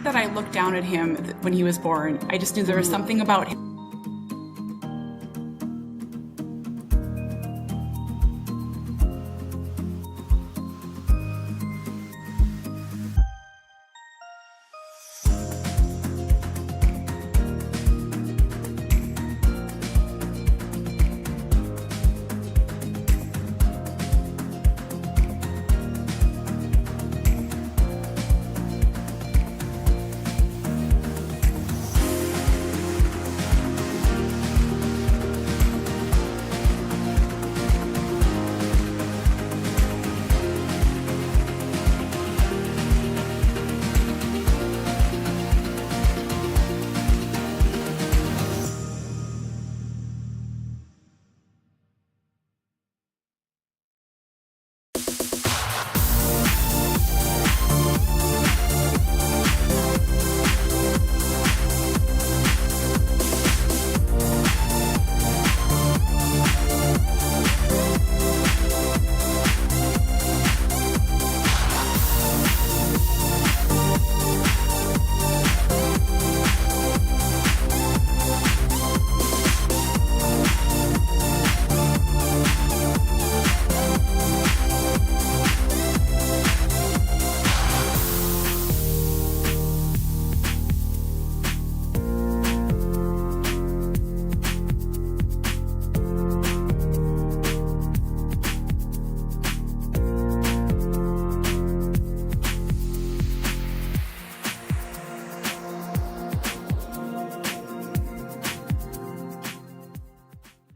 that I looked down at him when he was born. I just knew there was something about him.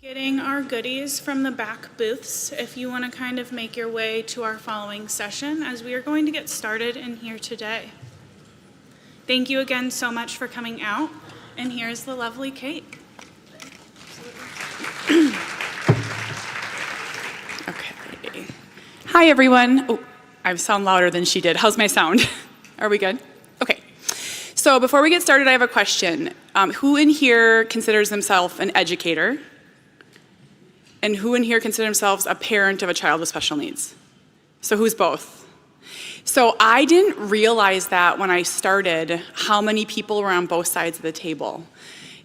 Getting our goodies from the back booths if you want to kind of make your way to our following session, as we are going to get started in here today. Thank you again so much for coming out, and here's the lovely Kate. Okay. Hi, everyone. Oh, I sound louder than she did. How's my sound? Are we good? Okay. So before we get started, I have a question. Who in here considers themselves an educator? And who in here considers themselves a parent of a child with special needs? So who's both? So I didn't realize that when I started, how many people were on both sides of the table.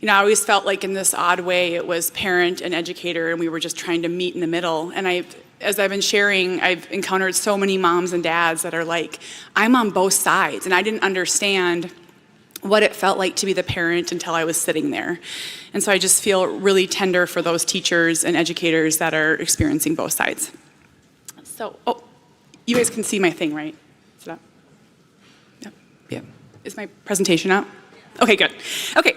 You know, I always felt like in this odd way it was parent and educator, and we were just trying to meet in the middle. And as I've been sharing, I've encountered so many moms and dads that are like, I'm on both sides, and I didn't understand what it felt like to be the parent until I was sitting there. And so I just feel really tender for those teachers and educators that are experiencing both sides. So, you guys can see my thing, right? Is it up? Yep. Yep. Is my presentation up? Okay, good. Okay,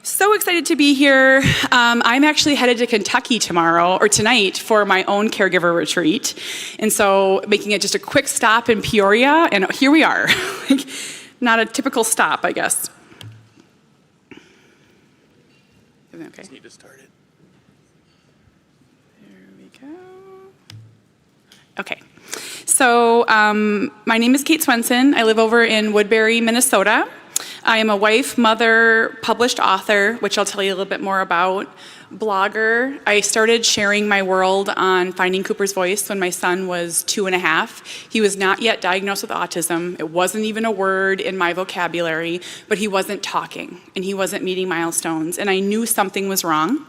so excited to be here. I'm actually headed to Kentucky tonight for my own caregiver retreat. And so making it just a quick stop in Peoria, and here we are. Not a typical stop, I guess. Okay. Just need to start it. There we go. Okay. So my name is Kate Swenson. I live over in Woodbury, Minnesota. I am a wife, mother, published author, which I'll tell you a little bit more about, blogger. I started sharing my world on Finding Cooper's Voice when my son was 2.5. He was not yet diagnosed with autism. It wasn't even a word in my vocabulary, but he wasn't talking and he wasn't meeting milestones, and I knew something was wrong.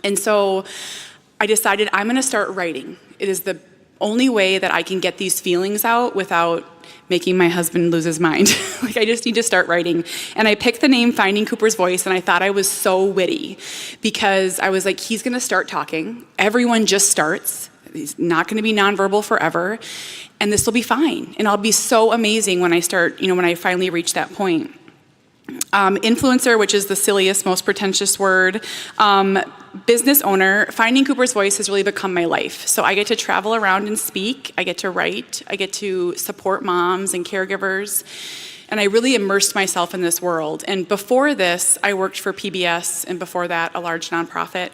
And so I decided I'm gonna start writing. It is the only way that I can get these feelings out without making my husband lose his mind. Like, I just need to start writing. And I picked the name Finding Cooper's Voice, and I thought I was so witty because I was like, he's gonna start talking. Everyone just starts. He's not gonna be nonverbal forever, and this will be fine. And I'll be so amazing when I start, when I finally reach that point. Influencer, which is the silliest, most pretentious word. Business owner. Finding Cooper's Voice has really become my life. So I get to travel around and speak. I get to write. I get to support moms and caregivers. And I really immersed myself in this world. And before this, I worked for PBS, and before that, a large nonprofit.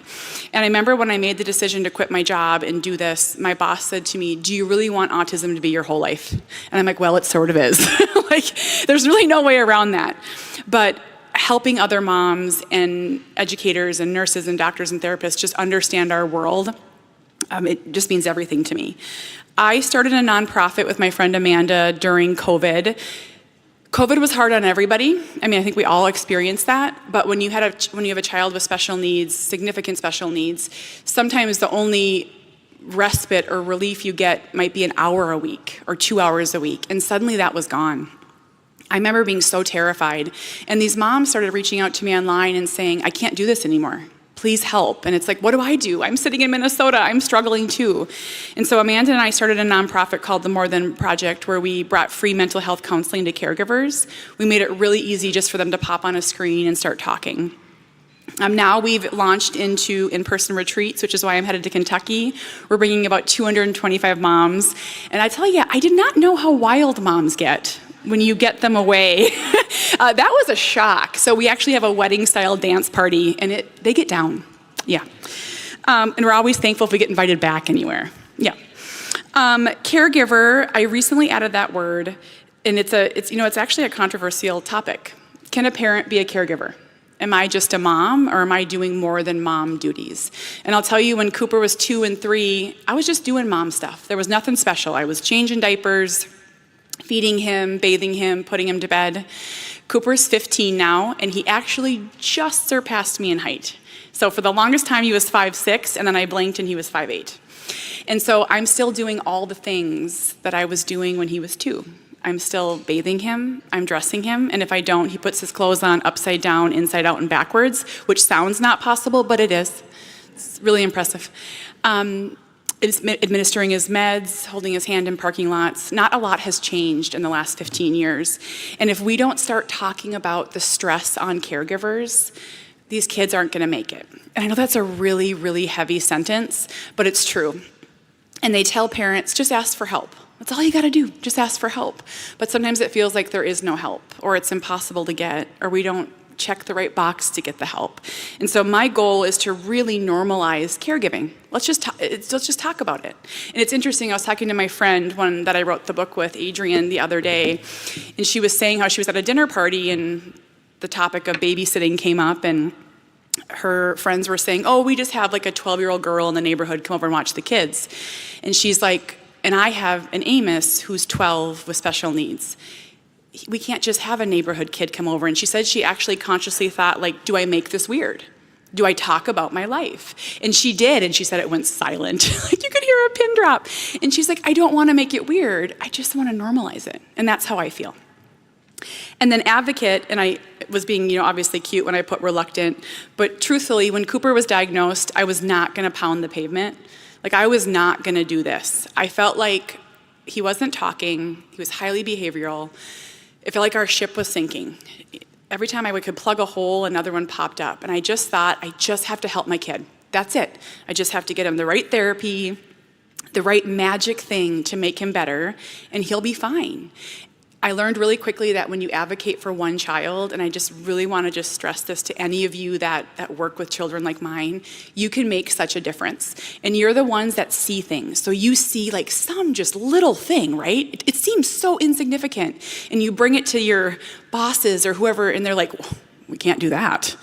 And I remember when I made the decision to quit my job and do this, my boss said to me, "Do you really want autism to be your whole life?" And I'm like, well, it sort of is. Like, there's really no way around that. But helping other moms and educators and nurses and doctors and therapists just understand our world, it just means everything to me. I started a nonprofit with my friend Amanda during COVID. COVID was hard on everybody. I mean, I think we all experienced that. But when you have a child with special needs, significant special needs, sometimes the only respite or relief you get might be an hour a week or 2 hours a week. And suddenly that was gone. I remember being so terrified. And these moms started reaching out to me online and saying, I can't do this anymore. Please help. And it's like, what do I do? I'm sitting in Minnesota. I'm struggling too. And so Amanda and I started a nonprofit called the More Than Project, where we brought free mental health counseling to caregivers. We made it really easy just for them to pop on a screen and start talking. Now we've launched into in-person retreats, which is why I'm headed to Kentucky. We're bringing about 225 moms. And I tell you, I did not know how wild moms get when you get them away. That was a shock. So we actually have a wedding-style dance party, and they get down. Yeah. And we're always thankful if we get invited back anywhere. Yeah. Caregiver, I recently added that word, and it's actually a controversial topic. Can a parent be a caregiver? Am I just a mom, or am I doing more than mom duties? And I'll tell you, when Cooper was 2 and 3, I was just doing mom stuff. There was nothing special. I was changing diapers, feeding him, bathing him, putting him to bed. Cooper's 15 now, and he actually just surpassed me in height. So for the longest time, he was 5'6", and then I blinked and he was 5'8". And so I'm still doing all the things that I was doing when he was 2. I'm still bathing him, I'm dressing him, and if I don't, he puts his clothes on upside down, inside out, and backwards, which sounds not possible, but it is. It's really impressive. Administering his meds, holding his hand in parking lots. Not a lot has changed in the last 15 years. And if we don't start talking about the stress on caregivers, these kids aren't gonna make it. And I know that's a really, really heavy sentence, but it's true. And they tell parents, just ask for help. That's all you gotta do, just ask for help. But sometimes it feels like there is no help, or it's impossible to get, or we don't check the right box to get the help. And so my goal is to really normalize caregiving. Let's just talk about it. And it's interesting, I was talking to my friend, one that I wrote the book with, Adrienne, the other day, and she was saying how she was at a dinner party and the topic of babysitting came up, and her friends were saying, oh, we just have like a 12-year-old girl in the neighborhood come over and watch the kids. And she's like, and I have an Amos who's 12 with special needs. We can't just have a neighborhood kid come over. And she said she actually consciously thought, like, do I make this weird? Do I talk about my life? And she did, and she said it went silent. Like, you could hear a pin drop. And she's like, I don't want to make it weird. I just want to normalize it. And that's how I feel. And then advocate, and I was being, obviously cute when I put reluctant, but truthfully, when Cooper was diagnosed, I was not going to pound the pavement. Like, I was not going to do this. I felt like he wasn't talking. He was highly behavioral. It felt like our ship was sinking. Every time I could plug a hole, another one popped up. And I just thought, I just have to help my kid. That's it. I just have to get him the right therapy, the right magic thing to make him better, and he'll be fine. I learned really quickly that when you advocate for one child, and I just really want to just stress this to any of you that work with children like mine, you can make such a difference. And you're the ones that see things. So you see like some just little thing, right? It seems so insignificant. And you bring it to your bosses or whoever, and they're like, we can't do that.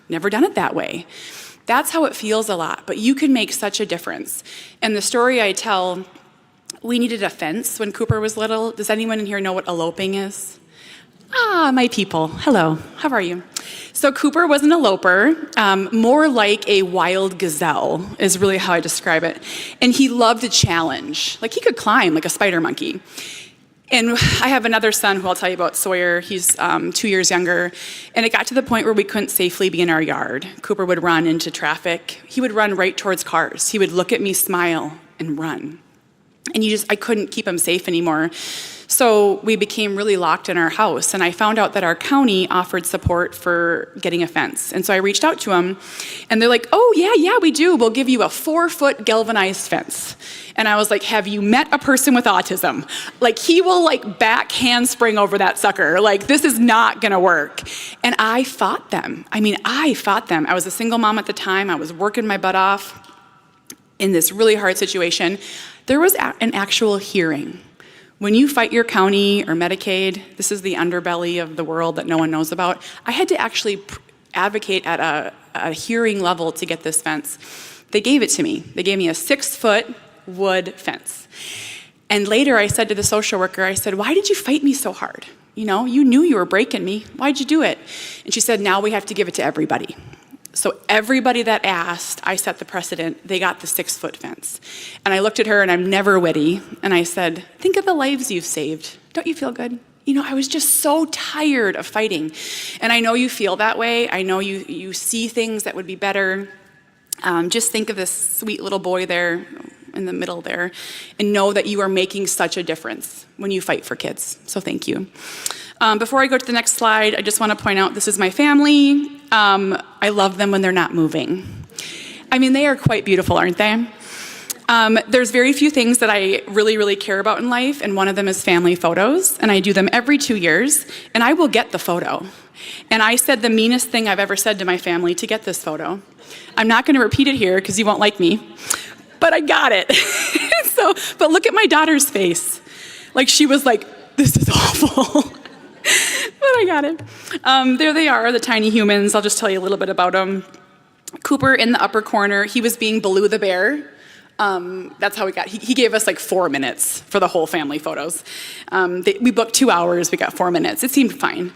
Never done it that way. That's how it feels a lot, but you can make such a difference. And the story I tell, we needed a fence when Cooper was little. Does anyone in here know what eloping is? Ah, my people. Hello. How are you? So Cooper was an eloper, more like a wild gazelle is really how I describe it. And he loved a challenge. Like, he could climb like a spider monkey. And I have another son who I'll tell you about, Sawyer. He's 2 years younger. And it got to the point where we couldn't safely be in our yard. Cooper would run into traffic. He would run right towards cars. He would look at me, smile, and run. And I couldn't keep him safe anymore. So we became really locked in our house. And I found out that our county offered support for getting a fence. And so I reached out to them, and they're like, oh, yeah, we do. We'll give you a 4-foot galvanized fence. And I was like, have you met a person with autism? Like, he will like back handspring over that sucker. Like, this is not gonna work. And I fought them. I was a single mom at the time. I was working my butt off in this really hard situation. There was an actual hearing. When you fight your county or Medicaid, this is the underbelly of the world that no one knows about. I had to actually advocate at a hearing level to get this fence. They gave it to me. They gave me a 6-foot wood fence. And later I said to the social worker, I said, why did you fight me so hard? You knew you were breaking me. Why'd you do it? And she said, now we have to give it to everybody. So everybody that asked, I set the precedent. They got the 6-foot fence. And I looked at her, and I'm never witty, and I said, think of the lives you've saved. Don't you feel good? I was just so tired of fighting. And I know you feel that way. I know you see things that would be better. Just think of this sweet little boy there in the middle there, and know that you are making such a difference when you fight for kids. So thank you. Before I go to the next slide, I just want to point out this is my family. I love them when they're not moving. They are quite beautiful, aren't they? There's very few things that I really, really care about in life, and one of them is family photos, and I do them every 2 years, and I will get the photo. And I said the meanest thing I've ever said to my family to get this photo. I'm not going to repeat it here because you won't like me, but I got it. But look at my daughter's face. She was like, this is awful. But I got it. There they are, the tiny humans. I'll just tell you a little bit about them. Cooper in the upper corner, he was being Baloo the bear. That's how we got, he gave us 4 minutes for the whole family photos. We booked 2 hours, we got 4 minutes. It seemed fine.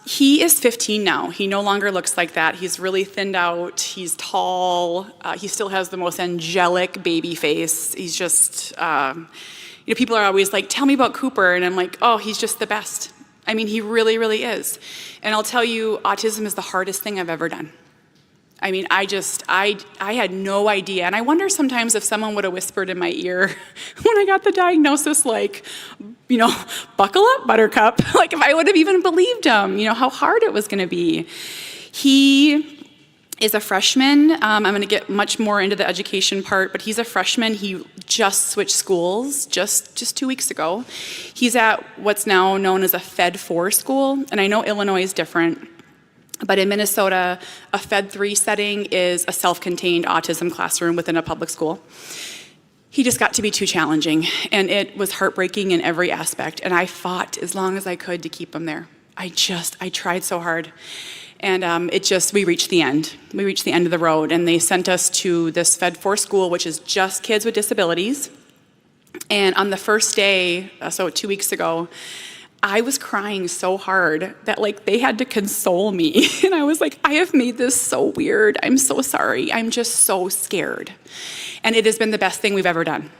He is 15 now. He no longer looks like that. He's really thinned out. He's tall. He still has the most angelic baby face. He's just, people are always like, tell me about Cooper. And I'm like, oh, he's just the best. He really, really is. And I'll tell you, autism is the hardest thing I've ever done. I had no idea. And I wonder sometimes if someone would have whispered in my ear when I got the diagnosis, buckle up, buttercup. If I would have even believed him, how hard it was going to be. He is a freshman. I'm going to get much more into the education part, but he's a freshman. He just switched schools just 2 weeks ago. He's at what's now known as a Fed 4 school. And I know Illinois is different. But in Minnesota, a Fed 3 setting is a self-contained autism classroom within a public school. He just got to be too challenging, and it was heartbreaking in every aspect, and I fought as long as I could to keep him there. I tried so hard, and we reached the end. We reached the end of the road, and they sent us to this Fed 4 school, which is just kids with disabilities. And on the first day, so 2 weeks ago, I was crying so hard that they had to console me. And I was like, I have made this so weird. I'm so sorry. I'm just so scared. And it has been the best thing we've ever done.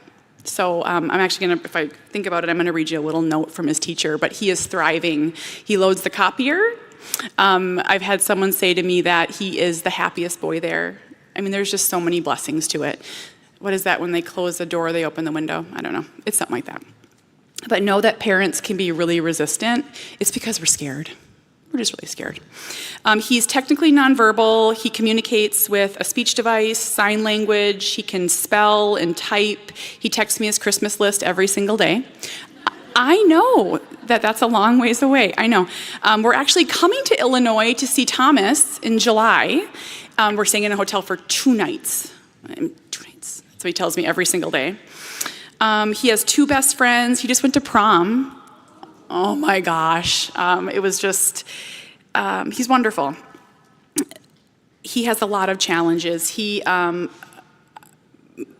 So I'm actually going to, if I think about it, I'm going to read you a little note from his teacher, but he is thriving. He loads the copier. I've had someone say to me that he is the happiest boy there. There's just so many blessings to it. What is that? When they close the door, they open the window? I don't know. It's something like that. But know that parents can be really resistant. It's because we're scared. We're just really scared. He's technically nonverbal. He communicates with a speech device, sign language. He can spell and type. He texts me his Christmas list every single day. I know that that's a long ways away. I know. We're actually coming to Illinois to see Thomas in July. We're staying in a hotel for 2 nights. 2 nights. That's what he tells me every single day. He has 2 best friends. He just went to prom. Oh my gosh. It was just, he's wonderful. He has a lot of challenges.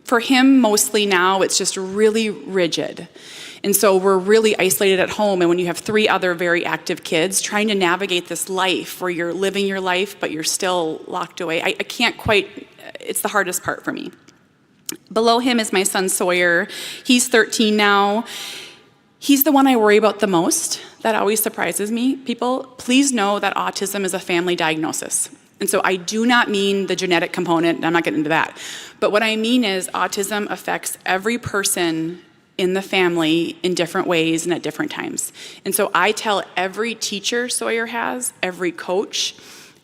For him, mostly now, it's just really rigid. And so we're really isolated at home. And when you have 3 other very active kids, trying to navigate this life where you're living your life, but you're still locked away, I can't quite, it's the hardest part for me. Below him is my son Sawyer. He's 13 now. He's the one I worry about the most. That always surprises me. People, please know that autism is a family diagnosis. And so I do not mean the genetic component, I'm not getting into that. But what I mean is autism affects every person in the family in different ways and at different times. And so I tell every teacher Sawyer has, every coach,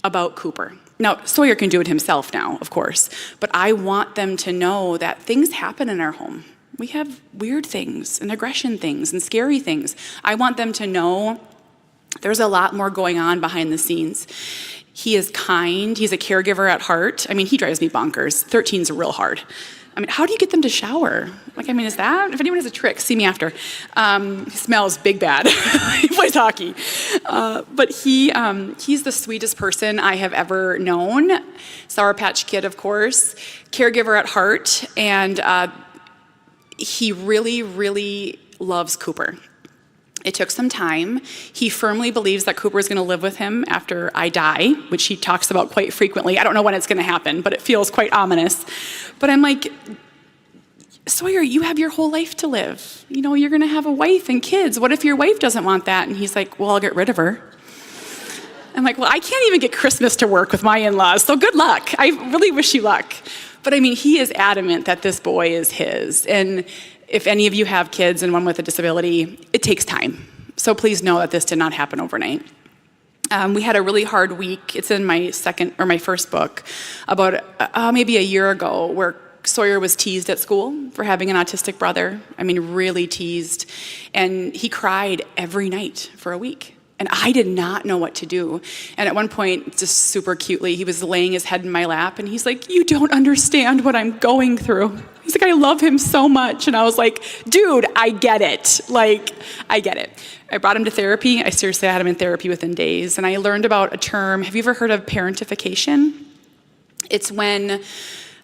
about Cooper. Now, Sawyer can do it himself now, of course, but I want them to know that things happen in our home. We have weird things and aggression things and scary things. I want them to know there's a lot more going on behind the scenes. He is kind. He's a caregiver at heart. He drives me bonkers. 13's real hard. How do you get them to shower? Is that? If anyone has a trick, see me after. He smells big bad. He plays hockey. But he's the sweetest person I have ever known. Sour Patch Kid, of course. Caregiver at heart. And he really, really loves Cooper. It took some time. He firmly believes that Cooper is going to live with him after I die, which he talks about quite frequently. I don't know when it's going to happen, but it feels quite ominous. But I'm like, Sawyer, you have your whole life to live. You know, you're going to have a wife and kids. What if your wife doesn't want that? And he's like, well, I'll get rid of her. I'm like, well, I can't even get Christmas to work with my in-laws, so good luck. I really wish you luck. But I mean, he is adamant that this boy is his. And if any of you have kids and one with a disability, it takes time. So please know that this did not happen overnight. We had a really hard week. It's in my first book, about maybe a year ago, where Sawyer was teased at school for having an autistic brother. I mean, really teased. And he cried every night for a week. And I did not know what to do. And at one point, just super cutely, he was laying his head in my lap, and he's like, you don't understand what I'm going through. He's like, I love him so much. And I was like, dude, I get it. Like, I get it. I brought him to therapy. I seriously had him in therapy within days. And I learned about a term. Have you ever heard of parentification? It's when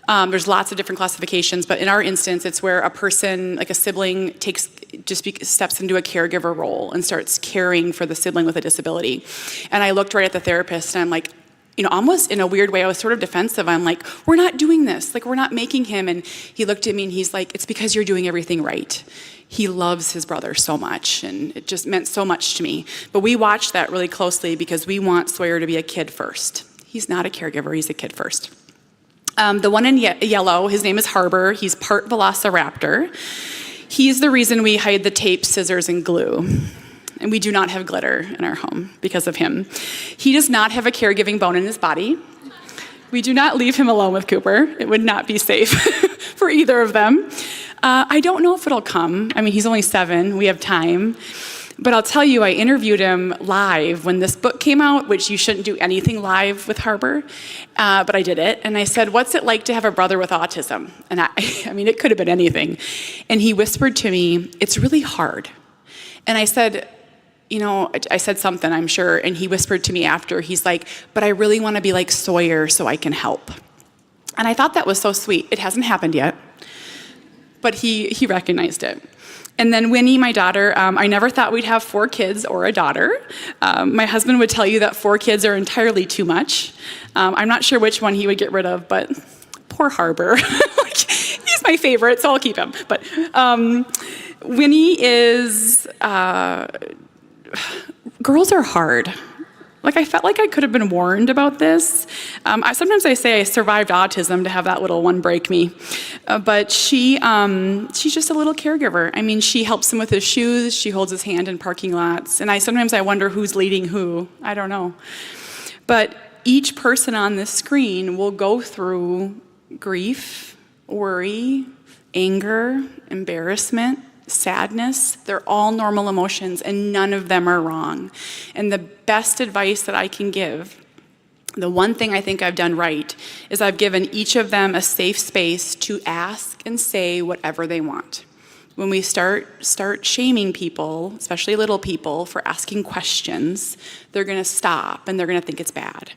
there's lots of different classifications, but in our instance, it's where a person, like a sibling, steps into a caregiver role and starts caring for the sibling with a disability. And I looked right at the therapist, and I'm like, you know, almost in a weird way, I was sort of defensive. I'm like, we're not doing this. Like, we're not making him. And he looked at me and he's like, it's because you're doing everything right. He loves his brother so much, and it just meant so much to me. But we watched that really closely because we want Sawyer to be a kid first. He's not a caregiver, he's a kid first. The one in yellow, his name is Harbor. He's part velociraptor. He's the reason we hide the tape, scissors, and glue. And we do not have glitter in our home because of him. He does not have a caregiving bone in his body. We do not leave him alone with Cooper. It would not be safe for either of them. I don't know if it'll come. I mean, he's only 7. We have time. But I'll tell you, I interviewed him live when this book came out, which you shouldn't do anything live with Harbor, but I did it. And I said, what's it like to have a brother with autism? And I mean, it could have been anything. And he whispered to me, it's really hard. And I said, you know, I said something, I'm sure, and he whispered to me after, he's like, but I really want to be like Sawyer so I can help. And I thought that was so sweet. It hasn't happened yet, but he recognized it. And then Winnie, my daughter, I never thought we'd have 4 kids or a daughter. My husband would tell you that 4 kids are entirely too much. I'm not sure which one he would get rid of, but poor Harbor. He's my favorite, so I'll keep him. But Winnie is, girls are hard. Like, I felt like I could have been warned about this. Sometimes I say I survived autism to have that little one break me. But she's just a little caregiver. I mean, she helps him with his shoes. She holds his hand in parking lots. And sometimes I wonder who's leading who. I don't know. But each person on this screen will go through grief, worry, anger, embarrassment, sadness. They're all normal emotions, and none of them are wrong. And the best advice that I can give, the one thing I think I've done right, is I've given each of them a safe space to ask and say whatever they want. When we start shaming people, especially little people, for asking questions, they're going to stop and they're going to think it's bad.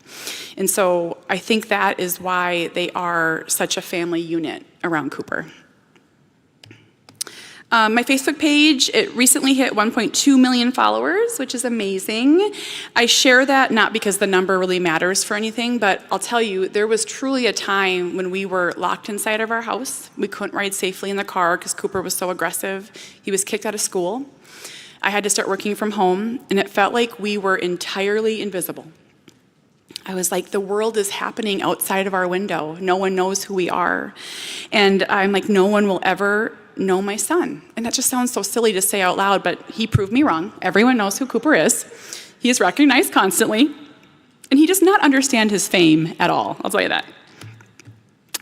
And so I think that is why they are such a family unit around Cooper. My Facebook page, it recently hit 1.2 million followers, which is amazing. I share that not because the number really matters for anything, but I'll tell you, there was truly a time when we were locked inside of our house. We couldn't ride safely in the car because Cooper was so aggressive. He was kicked out of school. I had to start working from home, and it felt like we were entirely invisible. I was like, the world is happening outside of our window. No one knows who we are. And I'm like, no one will ever know my son. And that just sounds so silly to say out loud, but he proved me wrong. Everyone knows who Cooper is. He is recognized constantly. And he does not understand his fame at all. I'll tell you that.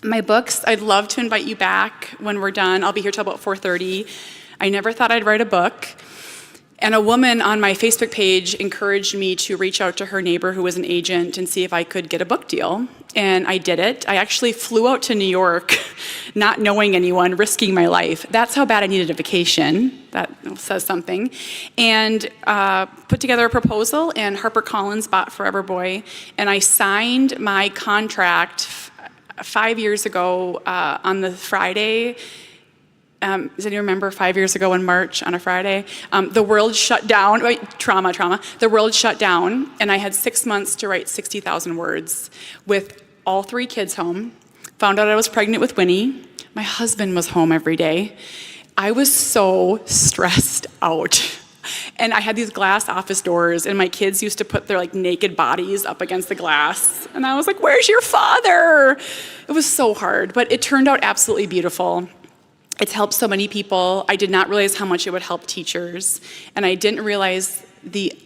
My books, I'd love to invite you back when we're done. I'll be here till about 4:30. I never thought I'd write a book. And a woman on my Facebook page encouraged me to reach out to her neighbor who was an agent and see if I could get a book deal. And I did it. I actually flew out to New York, not knowing anyone, risking my life. That's how bad I needed a vacation. That says something. And put together a proposal, and HarperCollins bought Forever Boy. And I signed my contract 5 years ago on the Friday Does anyone remember 5 years ago in March on a Friday? The world shut down, trauma. The world shut down, and I had 6 months to write 60,000 words with all 3 kids home. Found out I was pregnant with Winnie. My husband was home every day. I was so stressed out. And I had these glass office doors, and my kids used to put their naked bodies up against the glass. And I was like, where's your father? It was so hard, but it turned out absolutely beautiful. It's helped so many people. I did not realize how much it would help teachers. And I didn't realize the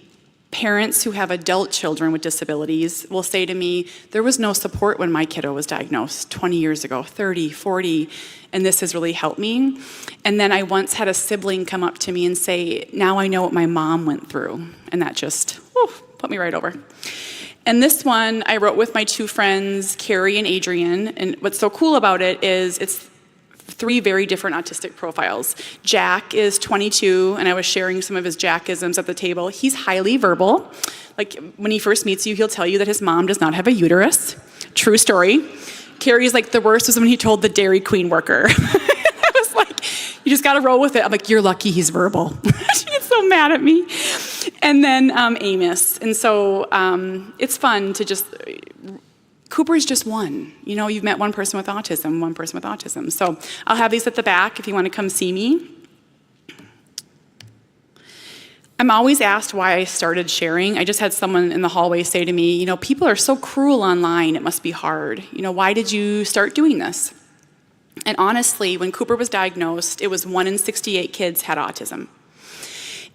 parents who have adult children with disabilities will say to me, there was no support when my kiddo was diagnosed 20 years ago, 30, 40, and this has really helped me. And then I once had a sibling come up to me and say, now I know what my mom went through. And that just put me right over. And this one I wrote with my 2 friends, Carrie and Adrian. And what's so cool about it is it's 3 very different autistic profiles. Jack is 22, and I was sharing some of his Jackisms at the table. He's highly verbal. When he first meets you, he'll tell you that his mom does not have a uterus. True story. Carrie's the worst was when he told the Dairy Queen worker. I was like, you just gotta roll with it. I'm like, you're lucky he's verbal. She gets so mad at me. And then Amos. And so it's fun to just, Cooper's just one. You've met one person with autism. So I'll have these at the back if you want to come see me. I'm always asked why I started sharing. I just had someone in the hallway say to me, people are so cruel online, it must be hard. Why did you start doing this? And honestly, when Cooper was diagnosed, it was 1 in 68 kids had autism.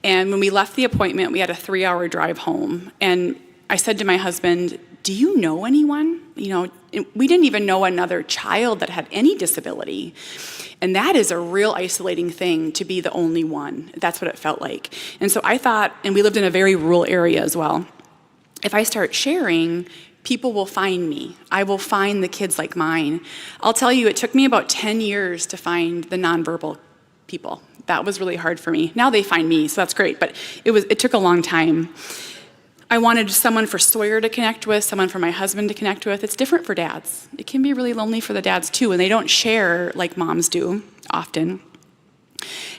And when we left the appointment, we had a 3-hour drive home. And I said to my husband, do you know anyone? We didn't even know another child that had any disability. And that is a real isolating thing to be the only one. That's what it felt like. And so I thought, and we lived in a very rural area as well, if I start sharing, people will find me. I will find the kids like mine. I'll tell you, it took me about 10 years to find the nonverbal people. That was really hard for me. Now they find me, so that's great, but it took a long time. I wanted someone for Sawyer to connect with, someone for my husband to connect with. It's different for dads. It can be really lonely for the dads too, and they don't share like moms do often.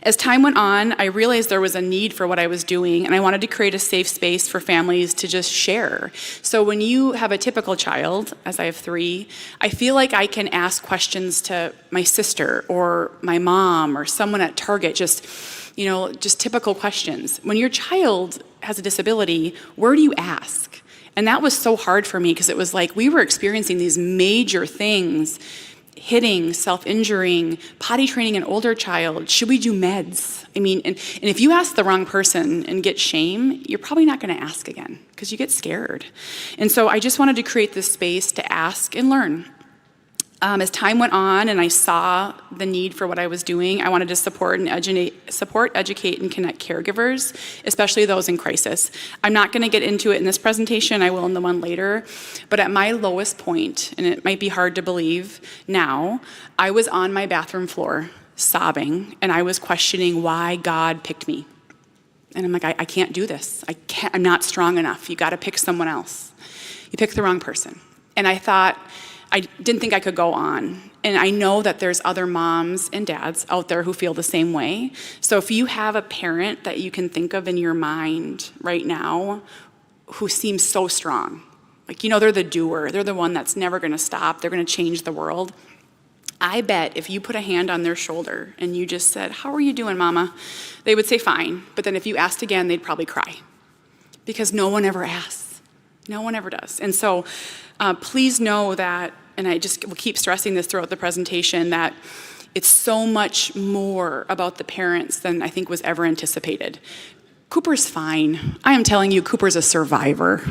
As time went on, I realized there was a need for what I was doing, and I wanted to create a safe space for families to just share. So when you have a typical child, as I have 3, I feel like I can ask questions to my sister or my mom or someone at Target, just typical questions. When your child has a disability, where do you ask? And that was so hard for me because it was like we were experiencing these major things, hitting, self-injuring, potty training an older child. Should we do meds? And if you ask the wrong person and get shame, you're probably not going to ask again because you get scared. And so I just wanted to create this space to ask and learn. As time went on and I saw the need for what I was doing, I wanted to support, educate, and connect caregivers, especially those in crisis. I'm not going to get into it in this presentation, I will in the one later, but at my lowest point, and it might be hard to believe now, I was on my bathroom floor sobbing, and I was questioning why God picked me. And I'm like, I can't do this. I'm not strong enough. You got to pick someone else. You picked the wrong person. And I thought, I didn't think I could go on. And I know that there's other moms and dads out there who feel the same way. So if you have a parent that you can think of in your mind right now who seems so strong, they're the doer, they're the one that's never going to stop, they're going to change the world. I bet if you put a hand on their shoulder and you just said, how are you doing, mama? They would say fine. But then if you asked again, they'd probably cry because no one ever asks. No one ever does. And so please know that, and I just will keep stressing this throughout the presentation, that it's so much more about the parents than I think was ever anticipated. Cooper's fine. I am telling you, Cooper's a survivor.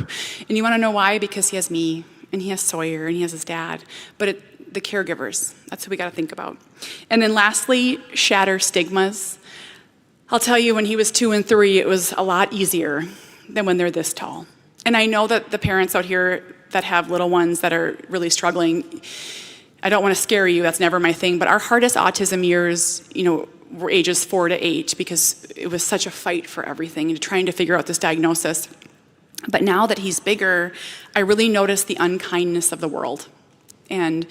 And you want to know why? Because he has me, and he has Sawyer, and he has his dad. But the caregivers, that's what we got to think about. And then lastly, shatter stigmas. I'll tell you, when he was 2 and 3, it was a lot easier than when they're this tall. And I know that the parents out here that have little ones that are really struggling, I don't want to scare you, that's never my thing, but our hardest autism years, were ages 4 to 8 because it was such a fight for everything and trying to figure out this diagnosis. But now that he's bigger, I really notice the unkindness of the world. And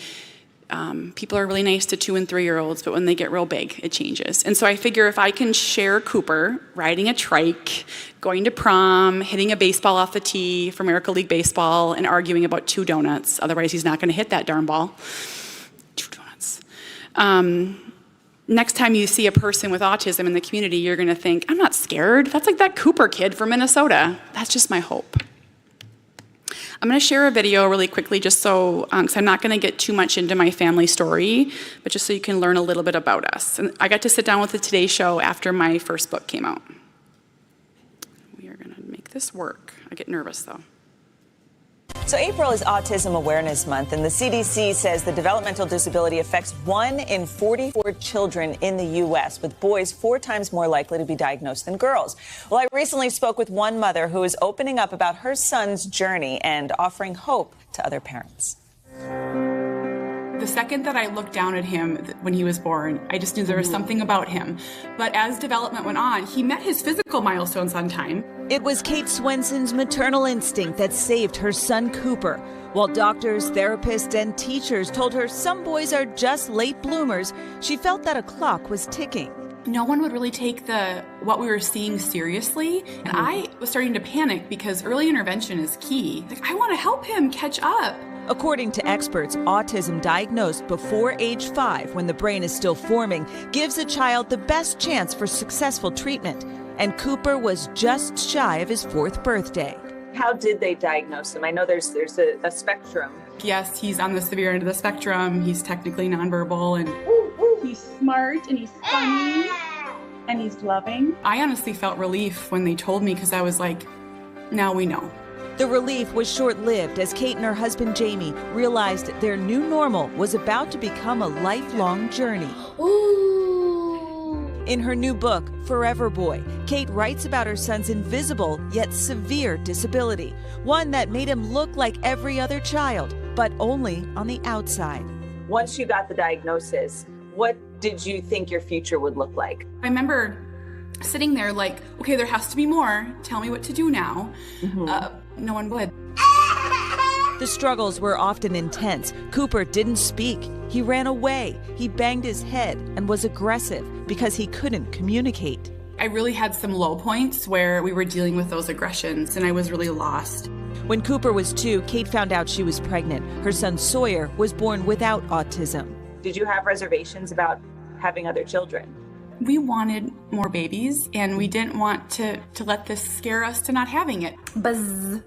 People are really nice to 2- and 3-year-olds, but when they get real big, it changes. And so I figure if I can share Cooper riding a trike, going to prom, hitting a baseball off the tee for Miracle League Baseball, and arguing about 2 donuts, otherwise he's not going to hit that darn ball. 2 donuts. Next time you see a person with autism in the community, you're going to think, I'm not scared. That's like that Cooper kid from Minnesota. That's just my hope. I'm going to share a video really quickly just so, because I'm not going to get too much into my family story, but just so you can learn a little bit about us. And I got to sit down with the Today Show after my first book came out. We are going to make this work. I get nervous though. So April is Autism Awareness Month, and the CDC says the developmental disability affects 1 in 44 children in the U.S., with boys 4 times more likely to be diagnosed than girls. Well, I recently spoke with one mother who is opening up about her son's journey and offering hope to other parents. The second that I looked down at him when he was born, I just knew there was something about him. But as development went on, he met his physical milestones on time. It was Kate Swenson's maternal instinct that saved her son Cooper. While doctors, therapists, and teachers told her some boys are just late bloomers, she felt that a clock was ticking. No one would really take what we were seeing seriously, and I was starting to panic because early intervention is key. Like, I want to help him catch up. According to experts, autism diagnosed before age 5, when the brain is still forming, gives a child the best chance for successful treatment. And Cooper was just shy of his 4th birthday. How did they diagnose him? I know there's a spectrum. Yes, he's on the severe end of the spectrum. He's technically nonverbal, and He's smart and he's funny and he's loving. I honestly felt relief when they told me, because I was like, now we know. The relief was short-lived as Kate and her husband Jamie realized their new normal was about to become a lifelong journey. In her new book, Forever Boy, Kate writes about her son's invisible yet severe disability, one that made him look like every other child, but only on the outside. Once you got the diagnosis, what did you think your future would look like? I remember sitting there like, okay, there has to be more. Tell me what to do now. No one would. The struggles were often intense. Cooper didn't speak. He ran away. He banged his head and was aggressive because he couldn't communicate. I really had some low points where we were dealing with those aggressions, and I was really lost. When Cooper was 2, Kate found out she was pregnant. Her son Sawyer was born without autism. Did you have reservations about having other children? We wanted more babies, and we didn't want to let this scare us to not having it. Buzz.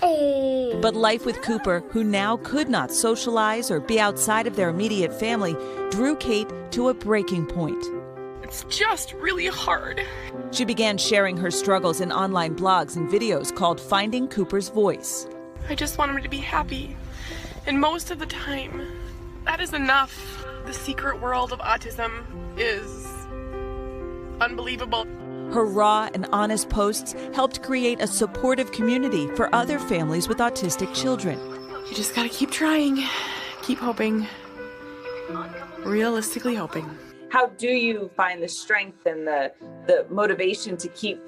But life with Cooper, who now could not socialize or be outside of their immediate family, drew Kate to a breaking point. It's just really hard. She began sharing her struggles in online blogs and videos called Finding Cooper's Voice. I just want him to be happy. And most of the time, that is enough. The secret world of autism is unbelievable. Her raw and honest posts helped create a supportive community for other families with autistic children. You just gotta keep trying, keep hoping, realistically hoping. How do you find the strength and the motivation to keep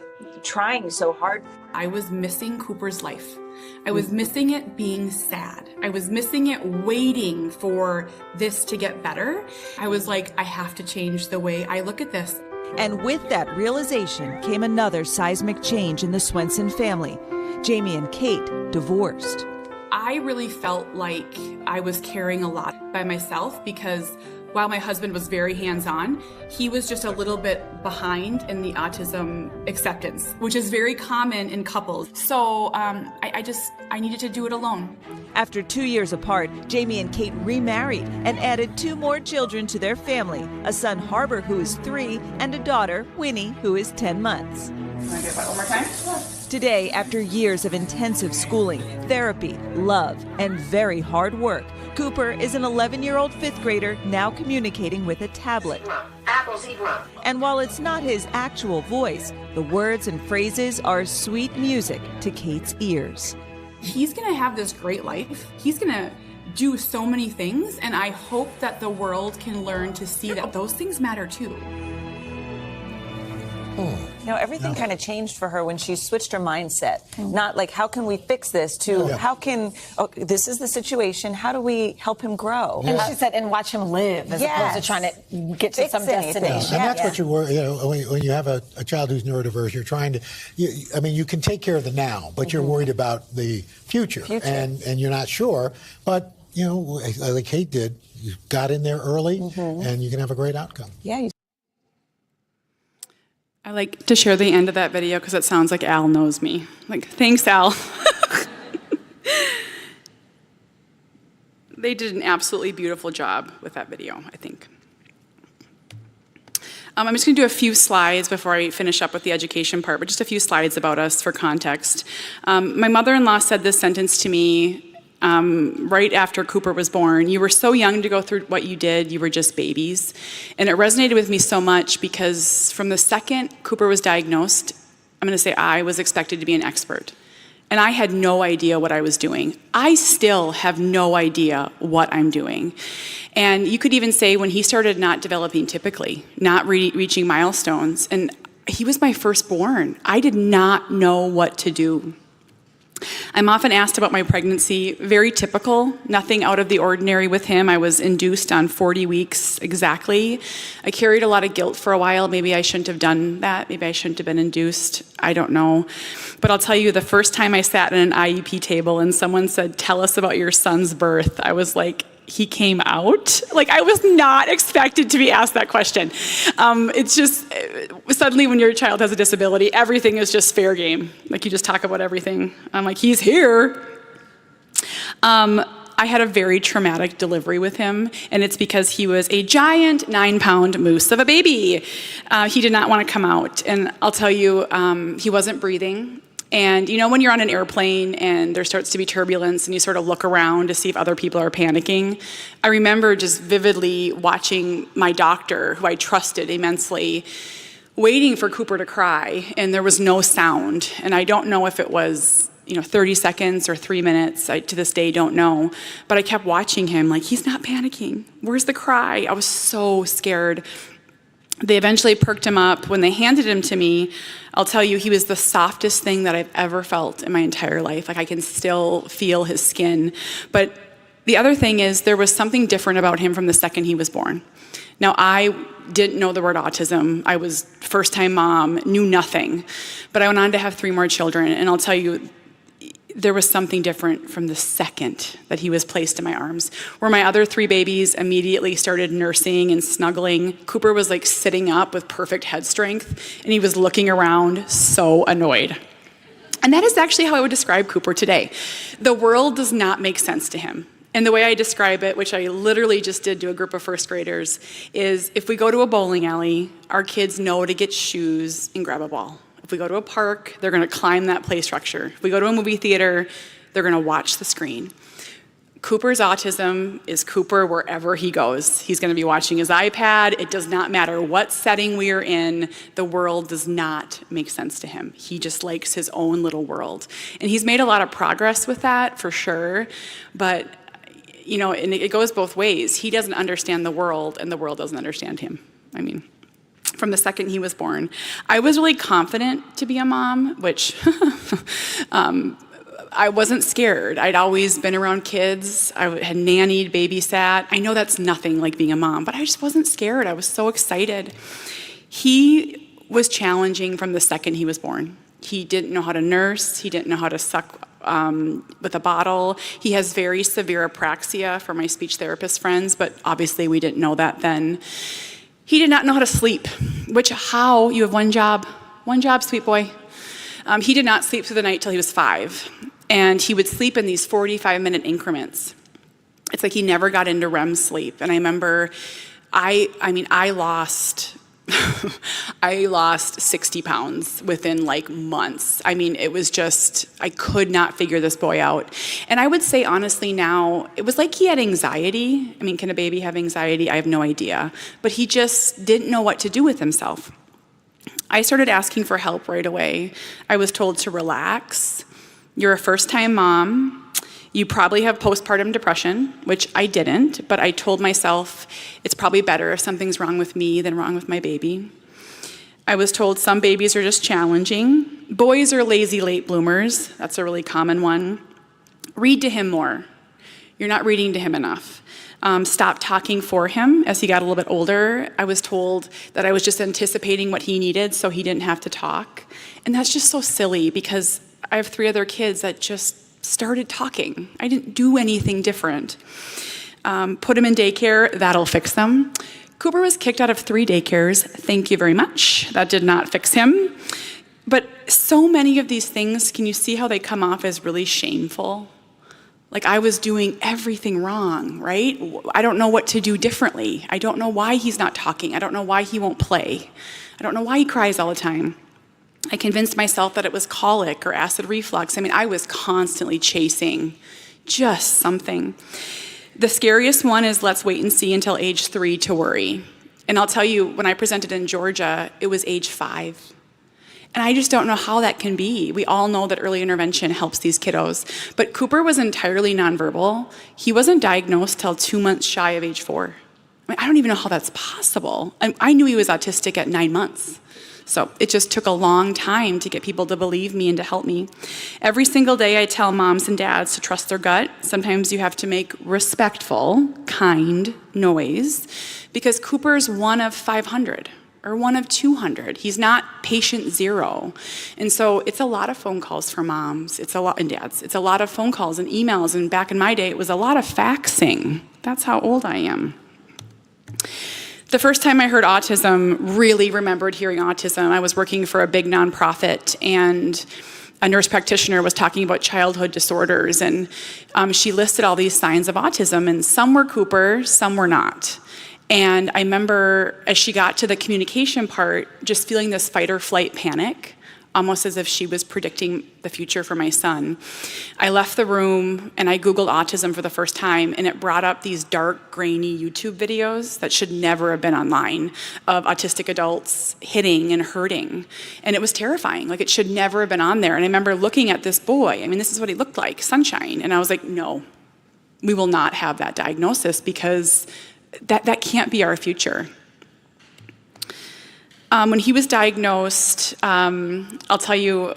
trying so hard? I was missing Cooper's life. I was missing it being sad. I was missing it waiting for this to get better. I was like, I have to change the way I look at this. And with that realization came another seismic change in the Swenson family. Jamie and Kate divorced. I really felt like I was carrying a lot by myself, because while my husband was very hands-on, he was just a little bit behind in the autism acceptance, which is very common in couples. So I needed to do it alone. After 2 years apart, Jamie and Kate remarried and added 2 more children to their family, a son Harbor, who is 3, and a daughter, Winnie, who is 10 months. Can I get that one more time? Today, after years of intensive schooling, therapy, love, and very hard work, Cooper is an 11-year-old 5th grader now communicating with a tablet. And while it's not his actual voice, the words and phrases are sweet music to Kate's ears. He's gonna have this great life. He's gonna do so many things, and I hope that the world can learn to see that those things matter too. Oh. Everything kind of changed for her when she switched her mindset. Not like, how can we fix this, to this is the situation, how do we help him grow? And she said, and watch him live, as opposed to trying to get to some destination. And that's what you worry, when you have a child who's neurodiverse, you're trying to, you can take care of the now, but you're worried about the future. And you're not sure, but, like Kate did, you got in there early, and you can have a great outcome. I like to share the end of that video because it sounds like Al knows me. Like, thanks, Al. They did an absolutely beautiful job with that video, I think. I'm just going to do a few slides before I finish up with the education part, but just a few slides about us for context. My mother-in-law said this sentence to me right after Cooper was born. You were so young to go through what you did, you were just babies. And it resonated with me so much because from the second Cooper was diagnosed, I'm going to say I was expected to be an expert. And I had no idea what I was doing. I still have no idea what I'm doing. And you could even say when he started not developing typically, not reaching milestones, and he was my firstborn, I did not know what to do. I'm often asked about my pregnancy. Very typical, nothing out of the ordinary with him. I was induced on 40 weeks exactly. I carried a lot of guilt for a while. Maybe I shouldn't have done that. Maybe I shouldn't have been induced. I don't know. But I'll tell you, the first time I sat at an IEP table and someone said, "Tell us about your son's birth," I was like, he came out? Like, I was not expected to be asked that question. It's just, suddenly when your child has a disability, everything is just fair game. Like, you just talk about everything. I'm like, he's here. I had a very traumatic delivery with him, and it's because he was a giant 9-pound moose of a baby. He did not want to come out, and I'll tell you, he wasn't breathing. And when you're on an airplane and there starts to be turbulence and you sort of look around to see if other people are panicking, I remember just vividly watching my doctor, who I trusted immensely, waiting for Cooper to cry, and there was no sound. And I don't know if it was 30 seconds or 3 minutes. I, to this day, don't know. But I kept watching him like, he's not panicking. Where's the cry? I was so scared. They eventually perked him up. When they handed him to me, I'll tell you, he was the softest thing that I've ever felt in my entire life. Like, I can still feel his skin. But the other thing is, there was something different about him from the second he was born. Now, I didn't know the word autism. I was first-time mom, knew nothing. But I went on to have 3 more children, and I'll tell you, there was something different from the second that he was placed in my arms. Where my other 3 babies immediately started nursing and snuggling, Cooper was like sitting up with perfect head strength, and he was looking around so annoyed. And that is actually how I would describe Cooper today. The world does not make sense to him. And the way I describe it, which I literally just did to a group of first graders, is if we go to a bowling alley, our kids know to get shoes and grab a ball. If we go to a park, they're going to climb that play structure. If we go to a movie theater, they're going to watch the screen. Cooper's autism is Cooper wherever he goes. He's going to be watching his iPad. It does not matter what setting we are in. The world does not make sense to him. He just likes his own little world. And he's made a lot of progress with that, for sure. But, and it goes both ways. He doesn't understand the world, and the world doesn't understand him. From the second he was born. I was really confident to be a mom, which I wasn't scared. I'd always been around kids. I had nannied, babysat. I know that's nothing like being a mom, but I just wasn't scared. I was so excited. He was challenging from the second he was born. He didn't know how to nurse. He didn't know how to suck with a bottle. He has very severe apraxia for my speech therapist friends, but obviously we didn't know that then. He did not know how to sleep, you have one job, sweet boy. He did not sleep through the night till he was 5, and he would sleep in these 45-minute increments. It's like he never got into REM sleep, and I remember, I lost I lost 60 pounds within months. It was just, I could not figure this boy out. And I would say honestly now, it was like he had anxiety. Can a baby have anxiety? I have no idea. But he just didn't know what to do with himself. I started asking for help right away. I was told to relax. You're a first-time mom. You probably have postpartum depression, which I didn't, but I told myself it's probably better if something's wrong with me than wrong with my baby. I was told some babies are just challenging. Boys are lazy late bloomers. That's a really common one. Read to him more. You're not reading to him enough. Stop talking for him as he got a little bit older. I was told that I was just anticipating what he needed so he didn't have to talk. And that's just so silly because I have 3 other kids that just started talking. I didn't do anything different. Put him in daycare, that'll fix them. Cooper was kicked out of 3 daycares. Thank you very much. That did not fix him. But so many of these things, can you see how they come off as really shameful? Like I was doing everything wrong, right? I don't know what to do differently. I don't know why he's not talking. I don't know why he won't play. I don't know why he cries all the time. I convinced myself that it was colic or acid reflux. I mean, I was constantly chasing just something. The scariest one is let's wait and see until age 3 to worry. And I'll tell you, when I presented in Georgia, it was age 5. And I just don't know how that can be. We all know that early intervention helps these kiddos. But Cooper was entirely nonverbal. He wasn't diagnosed till 2 months shy of age 4. I mean, I don't even know how that's possible. I knew he was autistic at 9 months. So it just took a long time to get people to believe me and to help me. Every single day I tell moms and dads to trust their gut. Sometimes you have to make respectful, kind noise because Cooper's one of 500. Or one of 200. He's not patient 0. And so it's a lot of phone calls for moms. It's a lot, and dads. It's a lot of phone calls and emails. And back in my day, it was a lot of faxing. That's how old I am. The first time I heard autism, really remembered hearing autism, I was working for a big nonprofit, and a nurse practitioner was talking about childhood disorders, and she listed all these signs of autism, and some were Cooper, some were not. And I remember as she got to the communication part, just feeling this fight or flight panic, almost as if she was predicting the future for my son. I left the room and I Googled autism for the first time, and it brought up these dark, grainy YouTube videos that should never have been online of autistic adults hitting and hurting. And it was terrifying. Like, it should never have been on there. And I remember looking at this boy. I mean, this is what he looked like, sunshine. And I was like, no, we will not have that diagnosis because that can't be our future. When he was diagnosed, I'll tell you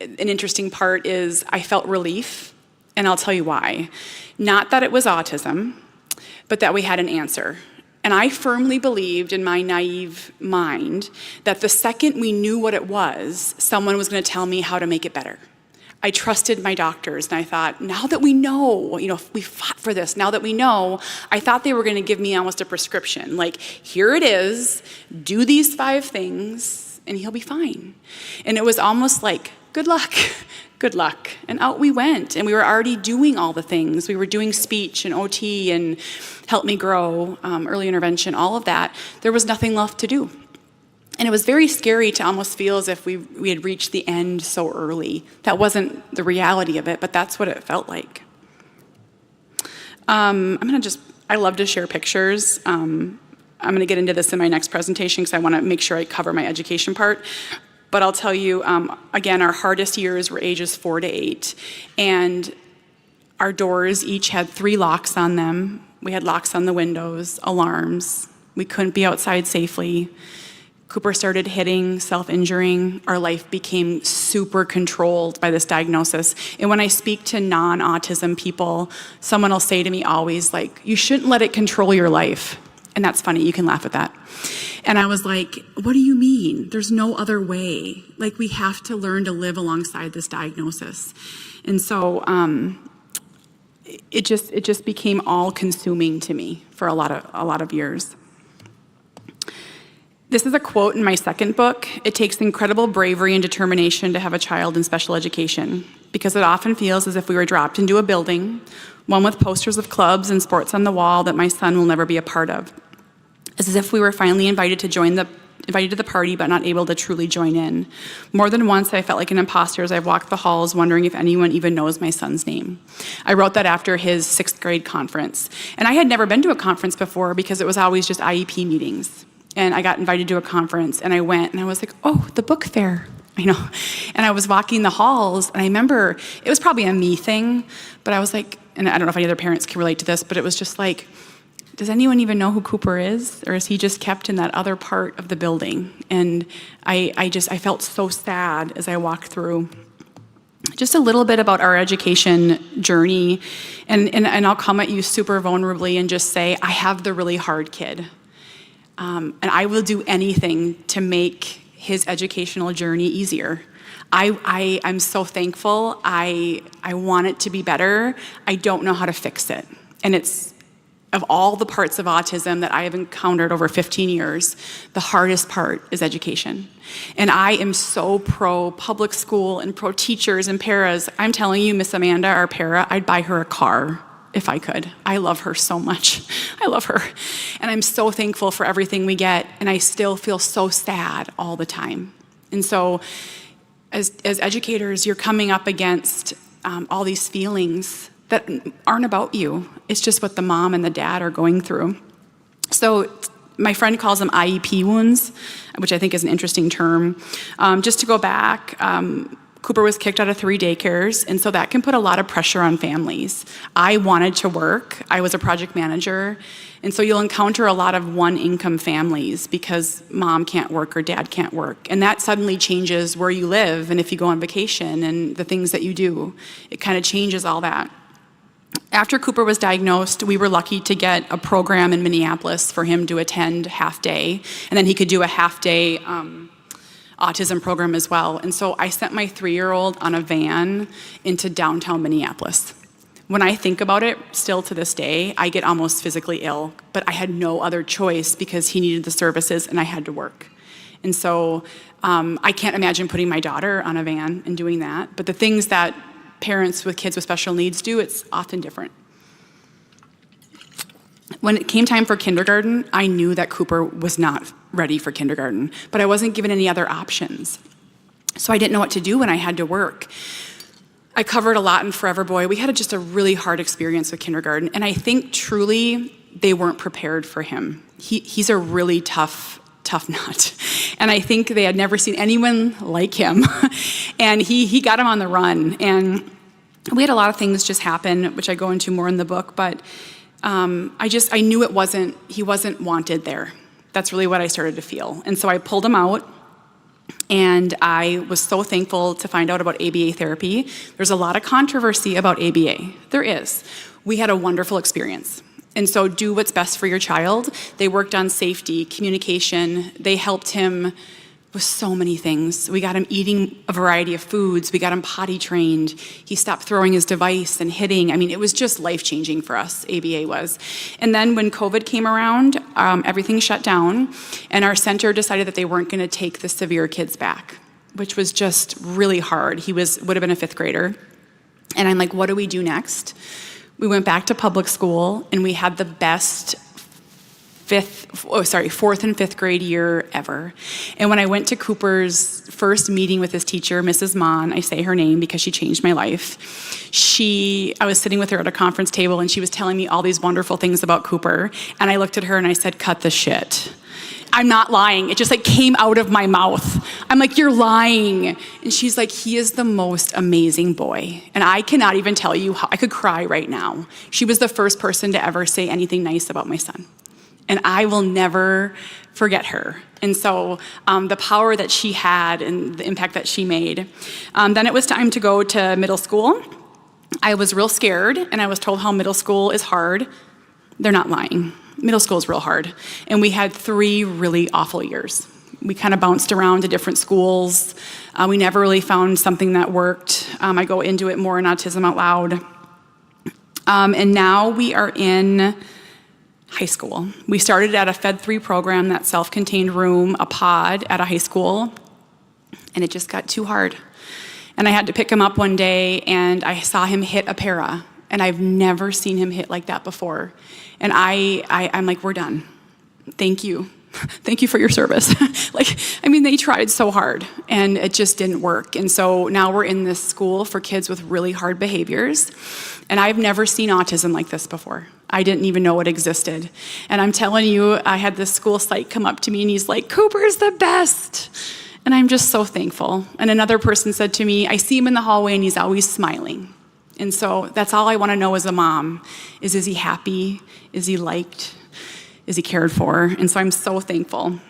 an interesting part is I felt relief, and I'll tell you why. Not that it was autism, but that we had an answer. And I firmly believed in my naive mind that the second we knew what it was, someone was going to tell me how to make it better. I trusted my doctors, and I thought, now that we know, we fought for this, now that we know, I thought they were going to give me almost a prescription. Like, here it is, do these 5 things, and he'll be fine. And it was almost like, good luck, good luck. And out we went, and we were already doing all the things. We were doing speech and OT and Help Me Grow, early intervention, all of that. There was nothing left to do. And it was very scary to almost feel as if we had reached the end so early. That wasn't the reality of it, but that's what it felt like. I love to share pictures. I'm gonna get into this in my next presentation because I wanna make sure I cover my education part. But I'll tell you, again, our hardest years were ages 4 to 8. And our doors each had 3 locks on them. We had locks on the windows, alarms. We couldn't be outside safely. Cooper started hitting, self-injuring. Our life became super controlled by this diagnosis. And when I speak to non-autism people, someone will say to me always, like, you shouldn't let it control your life. And that's funny, you can laugh at that. And I was like, what do you mean? There's no other way. Like, we have to learn to live alongside this diagnosis. And so it just became all-consuming to me for a lot of years. This is a quote in my second book. It takes incredible bravery and determination to have a child in special education because it often feels as if we were dropped into a building, one with posters of clubs and sports on the wall that my son will never be a part of. It's as if we were finally invited to the party but not able to truly join in. More than once, I felt like an imposter as I've walked the halls wondering if anyone even knows my son's name. I wrote that after his 6th grade conference. And I had never been to a conference before because it was always just IEP meetings. And I got invited to a conference, and I went, and I was like, oh, the book fair, I know. And I was walking the halls, and I remember, it was probably a me thing, but I was like, and I don't know if any other parents can relate to this, but it was just like, does anyone even know who Cooper is? Or is he just kept in that other part of the building? And I felt so sad as I walked through. Just a little bit about our education journey, and I'll come at you super vulnerably and just say, I have the really hard kid. And I will do anything to make his educational journey easier. I'm so thankful. I want it to be better. I don't know how to fix it. And it's, of all the parts of autism that I have encountered over 15 years, the hardest part is education. And I am so pro public school and pro teachers and paras. I'm telling you, Miss Amanda, our para, I'd buy her a car if I could. I love her so much. I love her. And I'm so thankful for everything we get, and I still feel so sad all the time. And so as educators, you're coming up against all these feelings that aren't about you. It's just what the mom and the dad are going through. So my friend calls them IEP wounds, which I think is an interesting term. Just to go back, Cooper was kicked out of 3 daycares, and so that can put a lot of pressure on families. I wanted to work. I was a project manager, and so you'll encounter a lot of one-income families because mom can't work or dad can't work, and that suddenly changes where you live and if you go on vacation and the things that you do. It kind of changes all that. After Cooper was diagnosed, we were lucky to get a program in Minneapolis for him to attend half day, and then he could do a half day autism program as well. And so I sent my 3-year-old on a van into downtown Minneapolis. When I think about it, still to this day, I get almost physically ill, but I had no other choice because he needed the services and I had to work. And so I can't imagine putting my daughter on a van and doing that, but the things that parents with kids with special needs do, it's often different. When it came time for kindergarten, I knew that Cooper was not ready for kindergarten, but I wasn't given any other options. So I didn't know what to do when I had to work. I covered a lot in Forever Boy. We had just a really hard experience with kindergarten, and I think truly they weren't prepared for him. He's a really tough nut. And I think they had never seen anyone like him. And he got him on the run. And we had a lot of things just happen, which I go into more in the book, but I knew he wasn't wanted there. That's really what I started to feel. And so I pulled him out, and I was so thankful to find out about ABA therapy. There's a lot of controversy about ABA. There is. We had a wonderful experience. And so do what's best for your child. They worked on safety, communication. They helped him with so many things. We got him eating a variety of foods. We got him potty trained. He stopped throwing his device and hitting. I mean, it was just life-changing for us, ABA was. And then when COVID came around, everything shut down, and our center decided that they weren't gonna take the severe kids back, which was just really hard. He would have been a 5th grader. And I'm like, what do we do next? We went back to public school, and we had the best 4th and 5th grade year ever. And when I went to Cooper's first meeting with his teacher, Mrs. Mon, I say her name because she changed my life. I was sitting with her at a conference table, and she was telling me all these wonderful things about Cooper. And I looked at her and I said, cut the shit. I'm not lying. It just came out of my mouth. I'm like, you're lying. And she's like, he is the most amazing boy. And I cannot even tell you how, I could cry right now. She was the first person to ever say anything nice about my son. And I will never forget her. And so the power that she had and the impact that she made. Then it was time to go to middle school. I was real scared, and I was told how middle school is hard. They're not lying. Middle school is real hard. And we had 3 really awful years. We kind of bounced around to different schools. We never really found something that worked. I go into it more in Autism Out Loud. And now we are in high school. We started at a Fed 3 program, that self-contained room, a pod at a high school, and it just got too hard. And I had to pick him up one day, and I saw him hit a para, and I've never seen him hit like that before. And I'm like, we're done. Thank you. Thank you for your service. They tried so hard, and it just didn't work. And so now we're in this school for kids with really hard behaviors, and I've never seen autism like this before. I didn't even know it existed. And I'm telling you, I had this school psych come up to me, and he's like, Cooper's the best. And I'm just so thankful. And another person said to me, I see him in the hallway, and he's always smiling. And so that's all I want to know as a mom is he happy? Is he liked? is he cared for? And so I'm so thankful.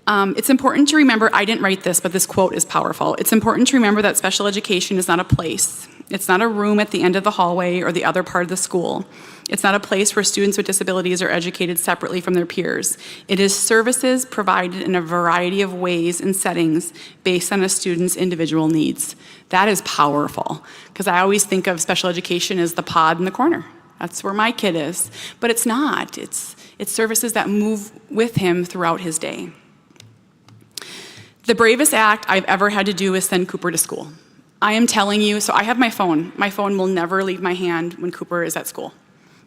It's important to remember, I didn't write this, but this quote is powerful. It's important to remember that special education is not a place. It's not a room at the end of the hallway or the other part of the school. It's not a place where students with disabilities are educated separately from their peers. It is services provided in a variety of ways and settings based on a student's individual needs. That is powerful, because I always think of special education as the pod in the corner. That's where my kid is. But it's not. It's services that move with him throughout his day. The bravest act I've ever had to do is send Cooper to school. I am telling you, so I have my phone. My phone will never leave my hand when Cooper is at school.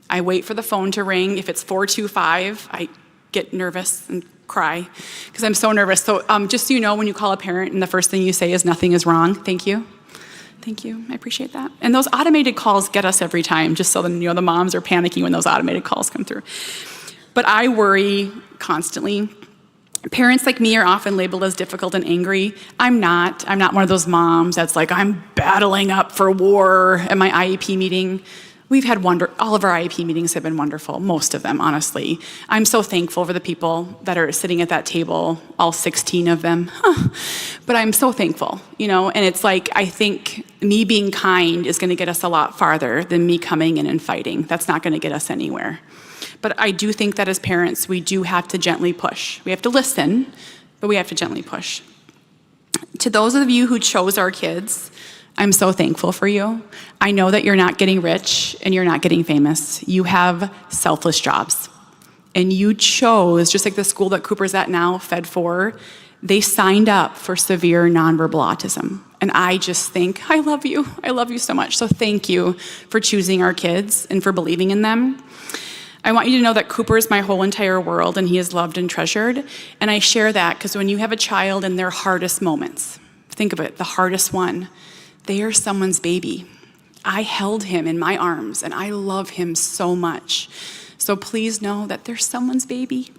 I wait for the phone to ring. If it's 425, I get nervous and cry because I'm so nervous. So just so you know, when you call a parent and the first thing you say is nothing is wrong, thank you. Thank you, I appreciate that. And those automated calls get us every time, just so that, you know, the moms are panicking when those automated calls come through. But I worry constantly. Parents like me are often labeled as difficult and angry. I'm not one of those moms that's like, I'm battling up for war at my IEP meeting. We've had all of our IEP meetings have been wonderful, most of them, honestly. I'm so thankful for the people that are sitting at that table, all 16 of them. But I'm so thankful, you know, and it's like, I think me being kind is gonna get us a lot farther than me coming in and fighting. That's not gonna get us anywhere. But I do think that as parents, we do have to gently push. We have to listen, but we have to gently push. To those of you who chose our kids, I'm so thankful for you. I know that you're not getting rich and you're not getting famous. You have selfless jobs. And you chose, just like the school that Cooper's at now, Fed 4, they signed up for severe nonverbal autism. And I just think, I love you. I love you so much. So thank you for choosing our kids and for believing in them. I want you to know that Cooper is my whole entire world and he is loved and treasured. And I share that because when you have a child in their hardest moments, think of it, the hardest one, they are someone's baby. I held him in my arms and I love him so much. So please know that they're someone's baby.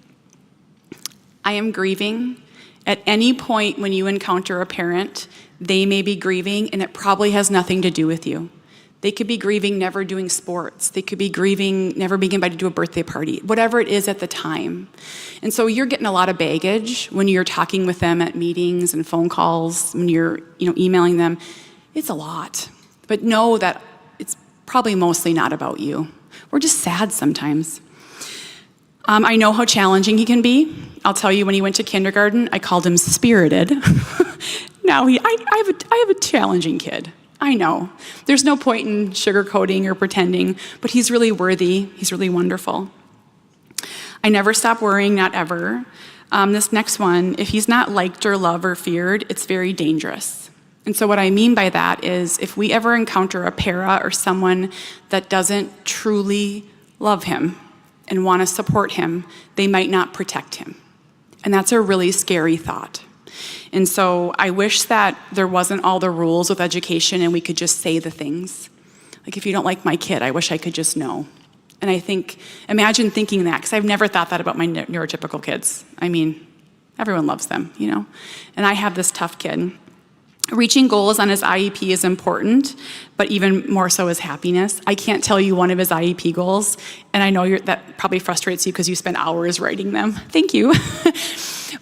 I am grieving. At any point when you encounter a parent, they may be grieving and it probably has nothing to do with you. They could be grieving never doing sports. They could be grieving never being invited to a birthday party, whatever it is at the time. And so you're getting a lot of baggage when you're talking with them at meetings and phone calls, when you're emailing them. It's a lot. But know that it's probably mostly not about you. We're just sad sometimes. I know how challenging he can be. I'll tell you, when he went to kindergarten, I called him spirited. Now I have a challenging kid. I know. There's no point in sugarcoating or pretending, but he's really worthy. He's really wonderful. I never stop worrying, not ever. This next one, if he's not liked or loved or feared, it's very dangerous. And so what I mean by that is if we ever encounter a para or someone that doesn't truly love him and want to support him, they might not protect him. And that's a really scary thought. And so I wish that there wasn't all the rules with education and we could just say the things. Like, if you don't like my kid, I wish I could just know. And I think, imagine thinking that, because I've never thought that about my neurotypical kids. I mean, everyone loves them, you know? And I have this tough kid. Reaching goals on his IEP is important, but even more so is happiness. I can't tell you one of his IEP goals, and I know that probably frustrates you because you spend hours writing them. Thank you.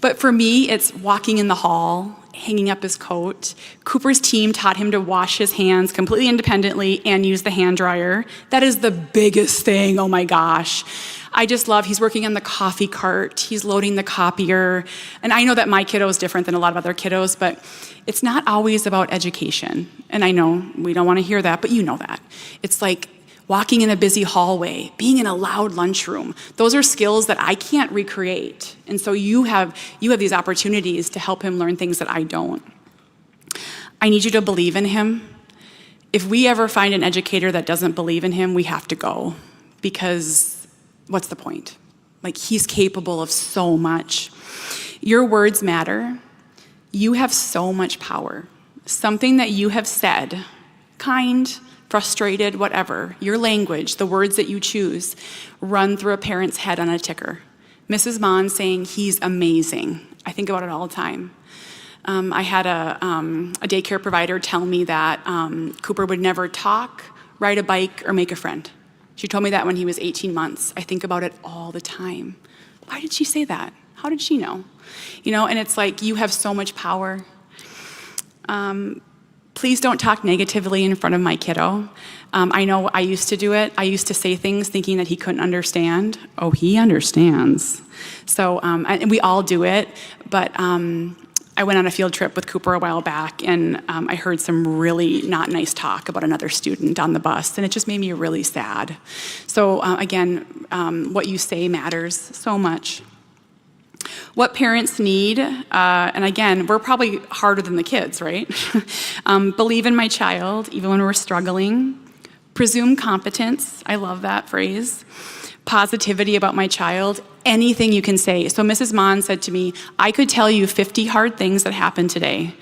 But for me, it's walking in the hall, hanging up his coat. Cooper's team taught him to wash his hands completely independently and use the hand dryer. That is the biggest thing, oh my gosh. I just love, he's working on the coffee cart, he's loading the copier. And I know that my kiddo is different than a lot of other kiddos, but it's not always about education. And I know we don't want to hear that, but you know that. It's like walking in a busy hallway, being in a loud lunchroom. Those are skills that I can't recreate. And so you have these opportunities to help him learn things that I don't. I need you to believe in him. If we ever find an educator that doesn't believe in him, we have to go, because what's the point? Like, he's capable of so much. Your words matter. You have so much power. Something that you have said, kind, frustrated, whatever, your language, the words that you choose, run through a parent's head on a ticker. Mrs. Mon saying, he's amazing. I think about it all the time. I had a daycare provider tell me that Cooper would never talk, ride a bike, or make a friend. She told me that when he was 18 months. I think about it all the time. Why did she say that? How did she know? You know, and it's like, you have so much power. Please don't talk negatively in front of my kiddo. I know I used to do it. I used to say things thinking that he couldn't understand. Oh, he understands. So, and we all do it, but I went on a field trip with Cooper a while back, and I heard some really not nice talk about another student on the bus, and it just made me really sad. So again, what you say matters so much. What parents need, and again, we're probably harder than the kids, right? Believe in my child, even when we're struggling. Presume competence, I love that phrase. Positivity about my child, anything you can say. So Mrs. Mon said to me, I could tell you 50 hard things that happened today,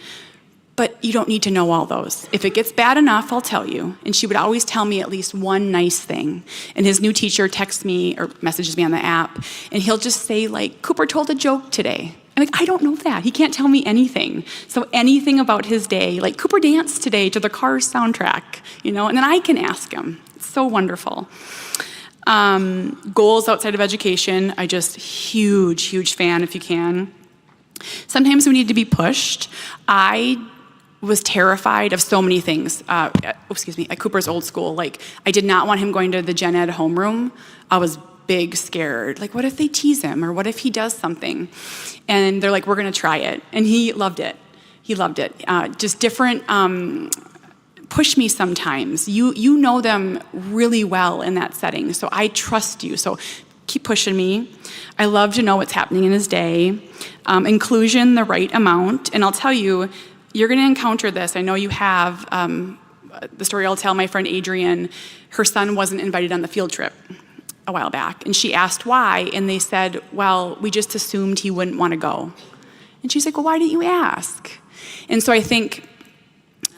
but you don't need to know all those. If it gets bad enough, I'll tell you. And she would always tell me at least one nice thing. And his new teacher texts me or messages me on the app, and he'll just say, like, Cooper told a joke today. I'm like, I don't know that. He can't tell me anything. So anything about his day, like Cooper danced today to the Cars soundtrack, you know, and then I can ask him. It's so wonderful. Goals outside of education, I just huge fan if you can. Sometimes we need to be pushed. I was terrified of so many things. At Cooper's old school, like I did not want him going to the gen ed homeroom. I was big scared. Like, what if they tease him, or what if he does something? And they're like, we're gonna try it. And he loved it. He loved it. Just different, push me sometimes. You know them really well in that setting, so I trust you. So keep pushing me. I love to know what's happening in his day. Inclusion, the right amount. And I'll tell you, you're gonna encounter this. I know you have. The story I'll tell, my friend Adrienne, her son wasn't invited on the field trip a while back. And she asked why, and they said, well, we just assumed he wouldn't want to go. And she's like, well, why didn't you ask? And so I think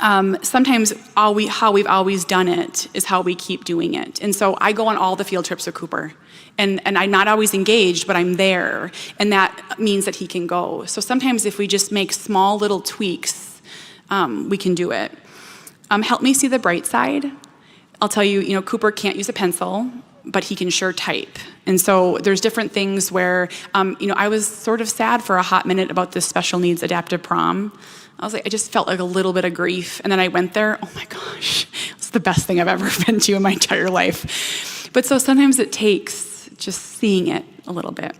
sometimes how we've always done it is how we keep doing it. And so I go on all the field trips with Cooper. And I'm not always engaged, but I'm there. And that means that he can go. So sometimes if we just make small little tweaks, we can do it. Help me see the bright side. I'll tell you, Cooper can't use a pencil, but he can sure type. And so there's different things where, I was sort of sad for a hot minute about this special needs adaptive prom. I was like, I just felt like a little bit of grief. And then I went there, oh my gosh, it's the best thing I've ever been to in my entire life. But so sometimes it takes just seeing it a little bit.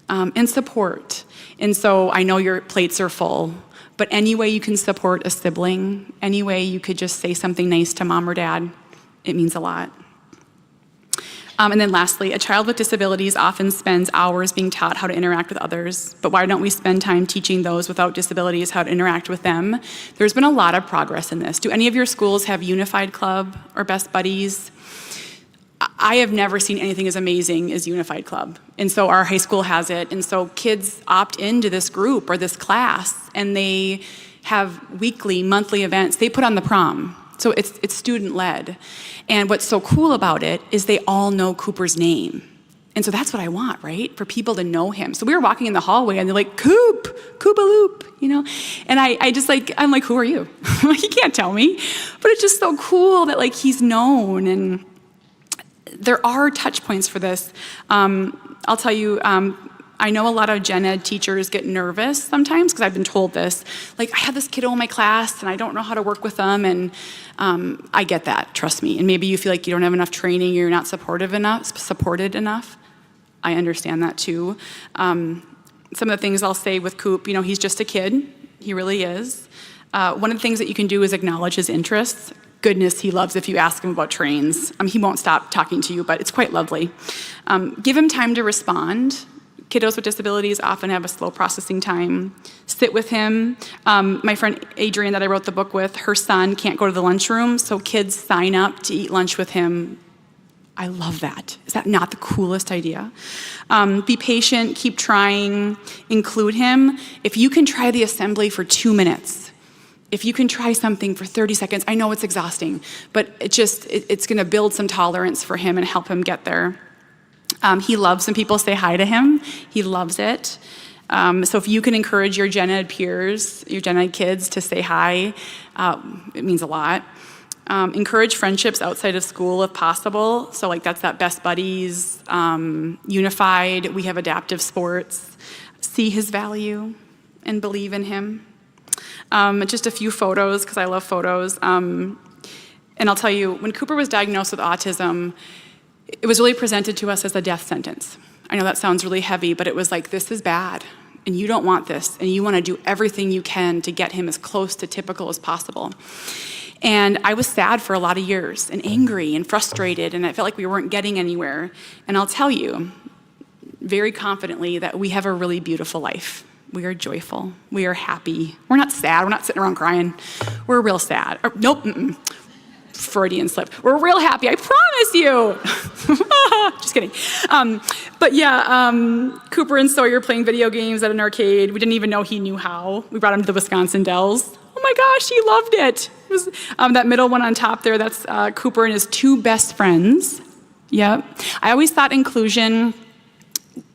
And support. And so I know your plates are full, but any way you can support a sibling, any way you could just say something nice to mom or dad, it means a lot. And then lastly, a child with disabilities often spends hours being taught how to interact with others, but why don't we spend time teaching those without disabilities how to interact with them? There's been a lot of progress in this. Do any of your schools have Unified Club or Best Buddies? I have never seen anything as amazing as Unified Club. And so our high school has it, and so kids opt into this group or this class, and they have weekly, monthly events. They put on the prom. So it's student-led. And what's so cool about it is they all know Cooper's name. And so that's what I want, right? For people to know him. So we were walking in the hallway and they're like, Koopaloop, And I'm like, who are you? He can't tell me. But it's just so cool that he's known. And there are touch points for this. I'll tell you, I know a lot of gen ed teachers get nervous sometimes because I've been told this. Like, I have this kiddo in my class and I don't know how to work with them, and I get that, trust me. And maybe you feel like you don't have enough training, you're not supported enough. I understand that too. Some of the things I'll say with Coop, he's just a kid. He really is. One of the things that you can do is acknowledge his interests. Goodness, he loves if you ask him about trains. He won't stop talking to you, but it's quite lovely. Give him time to respond. Kiddos with disabilities often have a slow processing time. Sit with him. My friend Adrienne that I wrote the book with, her son can't go to the lunchroom, so kids sign up to eat lunch with him. I love that. Is that not the coolest idea? Be patient, keep trying, include him. If you can try the assembly for 2 minutes, if you can try something for 30 seconds, I know it's exhausting, but it's gonna build some tolerance for him and help him get there. He loves when people say hi to him. He loves it. So if you can encourage your gen ed peers, your gen ed kids to say hi, it means a lot. Encourage friendships outside of school if possible. So like that's that best buddies, unified, we have adaptive sports. See his value and believe in him. Just a few photos, because I love photos. And I'll tell you, when Cooper was diagnosed with autism, it was really presented to us as a death sentence. I know that sounds really heavy, but it was like, this is bad, and you don't want this, and you want to do everything you can to get him as close to typical as possible. And I was sad for a lot of years, and angry and frustrated, and I felt like we weren't getting anywhere. And I'll tell you very confidently that we have a really beautiful life. We are joyful. We are happy. We're not sad. We're not sitting around crying. We're real sad. Or, nope. Freudian slip. We're real happy. I promise you. Just kidding. But yeah, Cooper and Sawyer playing video games at an arcade. We didn't even know he knew how. We brought him to the Wisconsin Dells. Oh my gosh, he loved it. It was, that middle one on top there, that's Cooper and his two best friends. Yep. I always thought inclusion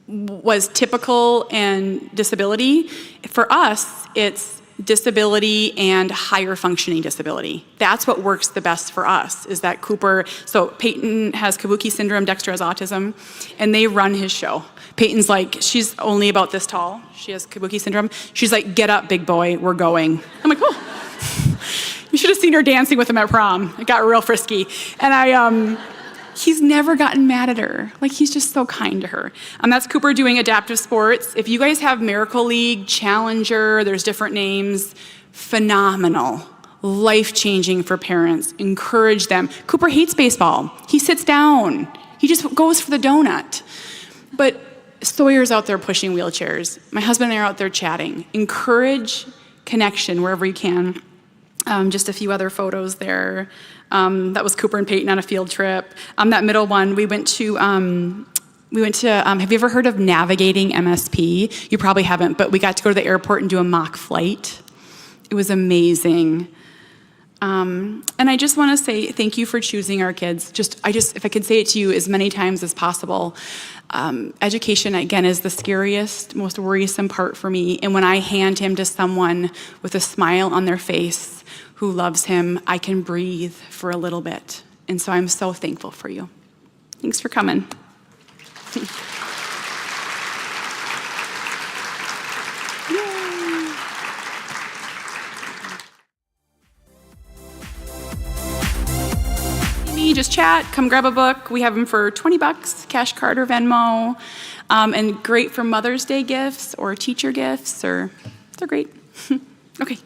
was typical and disability. For us, it's disability and higher functioning disability. That's what works the best for us, is that Cooper, so Peyton has Kabuki syndrome, Dexter has autism, and they run his show. Peyton's like, she's only about this tall. She has Kabuki syndrome. She's like, get up, big boy, we're going. I'm like, oh. You should have seen her dancing with him at prom. It got real frisky. And he's never gotten mad at her. Like, he's just so kind to her. That's Cooper doing adaptive sports. If you guys have Miracle League, Challenger, there's different names, phenomenal, life-changing for parents. Encourage them. Cooper hates baseball. He sits down. He just goes for the donut. But Sawyer's out there pushing wheelchairs. My husband and I are out there chatting. Encourage connection wherever you can. Just a few other photos there. That was Cooper and Peyton on a field trip. That middle one, we went to, have you ever heard of navigating MSP? You probably haven't, but we got to go to the airport and do a mock flight. It was amazing. And I just want to say thank you for choosing our kids. If I could say it to you as many times as possible, education, again, is the scariest, most worrisome part for me. And when I hand him to someone with a smile on their face who loves him, I can breathe for a little bit. And so I'm so thankful for you. Thanks for coming. Just chat, come grab a book. We have them for $20, cash card or Venmo. And great for Mother's Day gifts or teacher gifts, they're great. Okay.